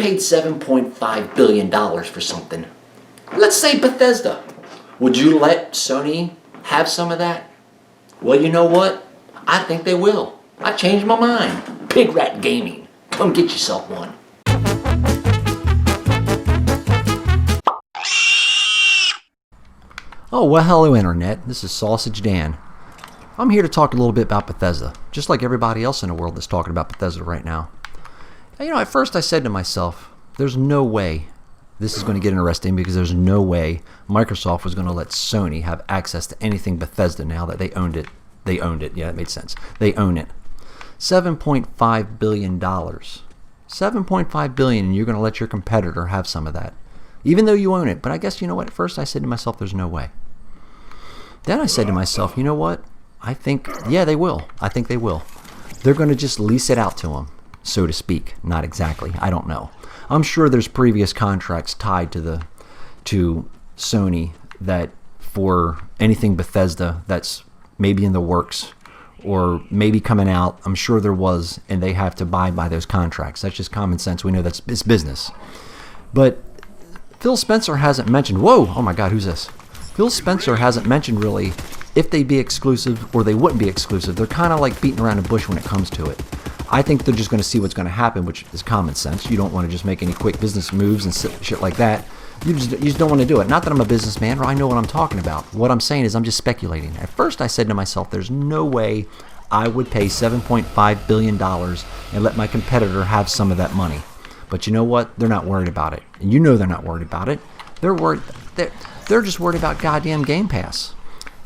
paid $7.5 billion for something. Let's say Bethesda. Would you let Sony have some of that? Well, you know what? I think they will. I changed my mind. Big Rat Gaming. Come get yourself one. Oh, well, hello, Internet. This is Sausage Dan. I'm here to talk a little bit about Bethesda, just like everybody else in the world that's talking about Bethesda right now. And, at first I said to myself, there's no way this is going to get interesting, because there's no way Microsoft was going to let Sony have access to anything Bethesda now that they owned it. They owned it. Yeah, that made sense. They own it. $7.5 billion. $7.5 billion, and you're going to let your competitor have some of that, even though you own it. But I guess, you know what? At first I said to myself, there's no way. Then I said to myself, you know what? I think, yeah, they will. I think they will. They're going to just lease it out to them, so to speak. Not exactly. I don't know. I'm sure there's previous contracts tied to Sony that for anything Bethesda that's maybe in the works or maybe coming out. I'm sure there was, and they have to abide by those contracts. That's just common sense. We know it's business. But Phil Spencer hasn't mentioned, oh my God, who's this? Phil Spencer hasn't mentioned really if they'd be exclusive or they wouldn't be exclusive. They're kind of like beating around the bush when it comes to it. I think they're just going to see what's going to happen, which is common sense. You don't want to just make any quick business moves and shit like that. You just don't want to do it. Not that I'm a businessman or I know what I'm talking about. What I'm saying is I'm just speculating. At first I said to myself, there's no way I would pay $7.5 billion and let my competitor have some of that money. But you know what? They're not worried about it. And you know they're not worried about it. They're just worried about goddamn Game Pass.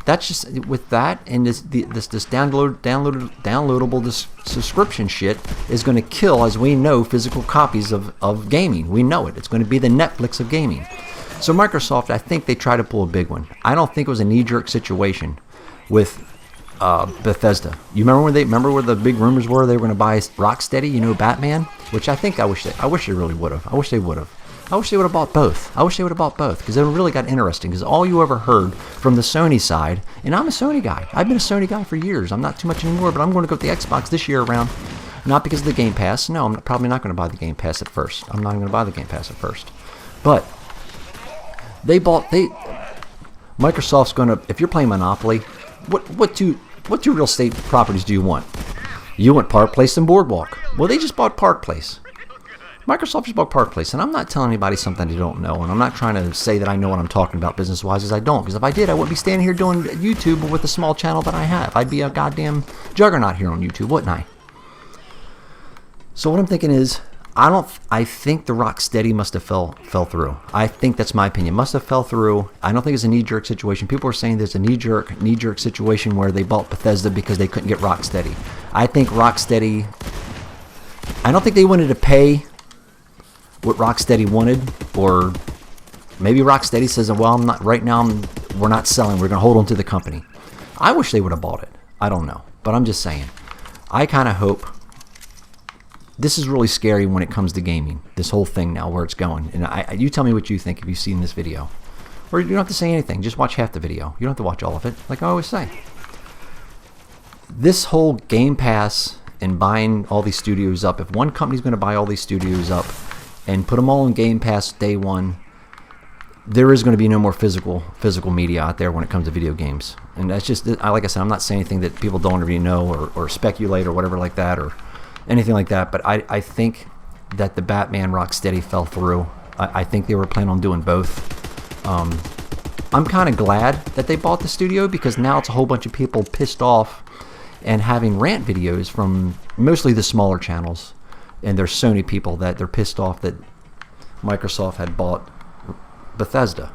That's just, with that and this downloadable subscription shit is going to kill, as we know, physical copies of gaming. We know it. It's going to be the Netflix of gaming. So Microsoft, I think they tried to pull a big one. I don't think it was a knee-jerk situation with Bethesda. You remember where the big rumors were they were going to buy Rocksteady, Batman? Which I wish they really would have. I wish they would have. I wish they would have bought both. Because it really got interesting. Because all you ever heard from the Sony side, and I'm a Sony guy. I've been a Sony guy for years. I'm not too much anymore, but I'm going to go with the Xbox this year around. Not because of the Game Pass. No, I'm probably not going to buy the Game Pass at first. I'm not going to buy the Game Pass at first. But Microsoft's going to, if you're playing Monopoly, what two real estate properties do you want? You want Park Place and Boardwalk. Well, they just bought Park Place. Microsoft just bought Park Place, and I'm not telling anybody something they don't know, and I'm not trying to say that I know what I'm talking about business-wise, as I don't, because if I did, I wouldn't be standing here doing YouTube with the small channel that I have. I'd be a goddamn juggernaut here on YouTube, wouldn't I? So what I'm thinking is, I think the Rocksteady must have fell through. I think that's my opinion. Must have fell through. I don't think it's a knee-jerk situation. People are saying there's a knee-jerk situation where they bought Bethesda because they couldn't get Rocksteady. I think Rocksteady, I don't think they wanted to pay what Rocksteady wanted, or maybe Rocksteady says, well, we're not selling, we're going to hold on to the company. I wish they would have bought it. I don't know, but I'm just saying, I kind of hope. This is really scary when it comes to gaming, this whole thing now, where it's going. And you tell me what you think if you've seen this video, or you don't have to say anything, just watch half the video. You don't have to watch all of it, like I always say. This whole Game Pass and buying all these studios up, if one company's going to buy all these studios up and put them all in Game Pass day one, there is going to be no more physical media out there when it comes to video games. And that's just, like I said, I'm not saying anything that people don't already know or speculate or whatever like that or anything like that. But I think that the Batman Rocksteady fell through. I think they were planning on doing both. I'm kind of glad that they bought the studio, because now it's a whole bunch of people pissed off and having rant videos from mostly the smaller channels. And there's Sony people that they're pissed off that Microsoft had bought Bethesda.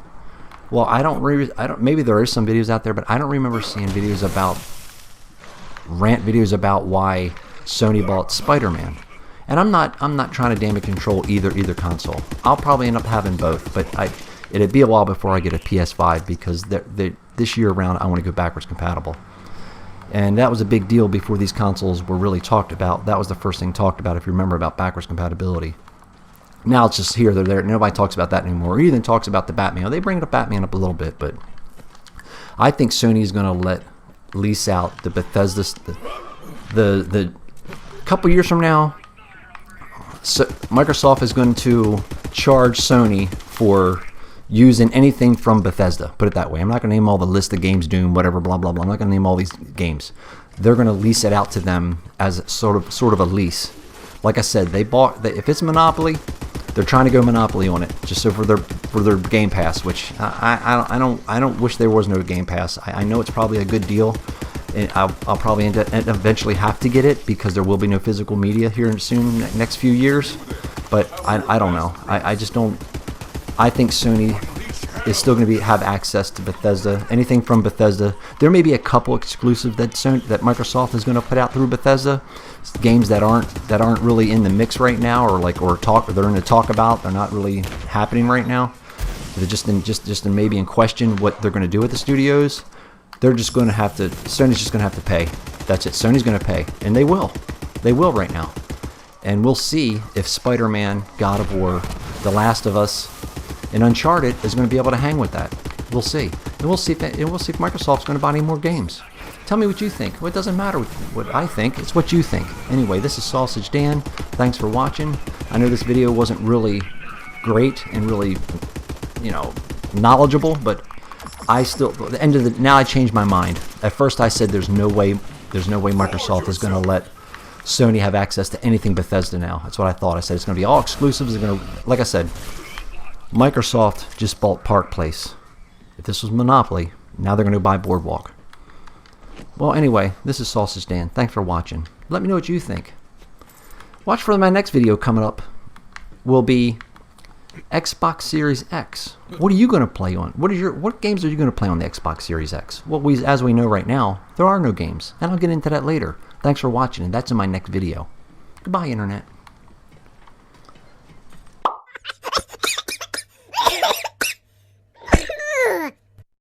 Well, maybe there is some videos out there, but I don't remember seeing rant videos about why Sony bought Spider-Man. And I'm not trying to damage control either console. I'll probably end up having both, but it'd be a while before I get a PS5, because this year around I want to go backwards compatible. And that was a big deal before these consoles were really talked about. That was the first thing talked about, if you remember, about backwards compatibility. Now it's just here, they're there. Nobody talks about that anymore. Or even talks about the Batman. They bring Batman up a little bit, but I think Sony is going to lease out the Bethesda. The couple years from now, So Microsoft is going to charge Sony for using anything from Bethesda. Put it that way. I'm not going to name all the list of games, Doom, whatever, blah blah blah. I'm not going to name all these games. They're going to lease it out to them as sort of a lease. Like I said, if it's Monopoly, they're trying to go Monopoly on it, just so for their Game Pass, which I don't wish there was no Game Pass. I know it's probably a good deal, and I'll probably eventually have to get it because there will be no physical media here soon, next few years. But I don't know. I just don't. I think Sony is still going to have access to Bethesda. Anything from Bethesda. There may be a couple exclusive that Microsoft is going to put out through Bethesda. Games that aren't really in the mix right now, or they're in the talk about. They're not really happening right now. They're just maybe in question what they're going to do with the studios. They're just going to have to. Sony's just going to have to pay. That's it. Sony's going to pay, and they will. They will right now. And we'll see if Spider-Man, God of War, The Last of Us, and Uncharted is going to be able to hang with that. We'll see. And we'll see if Microsoft's going to buy any more games. Tell me what you think. Well, it doesn't matter what I think. It's what you think. Anyway, this is Sausage Dan. Thanks for watching. I know this video wasn't really great and really, knowledgeable, but now I changed my mind. At first I said there's no way Microsoft is going to let Sony have access to anything Bethesda now. That's what I thought. I said it's going to be all exclusives. Like I said, Microsoft just bought Park Place. If this was Monopoly, now they're going to buy Boardwalk. Well, anyway, this is Sausage Dan. Thanks for watching. Let me know what you think. Watch for my next video coming up. Will be Xbox Series X. What are you going to play on? What games are you going to play on the Xbox Series X? Well, as we know right now, there are no games, and I'll get into that later. Thanks for watching, and that's in my next video. Goodbye, Internet.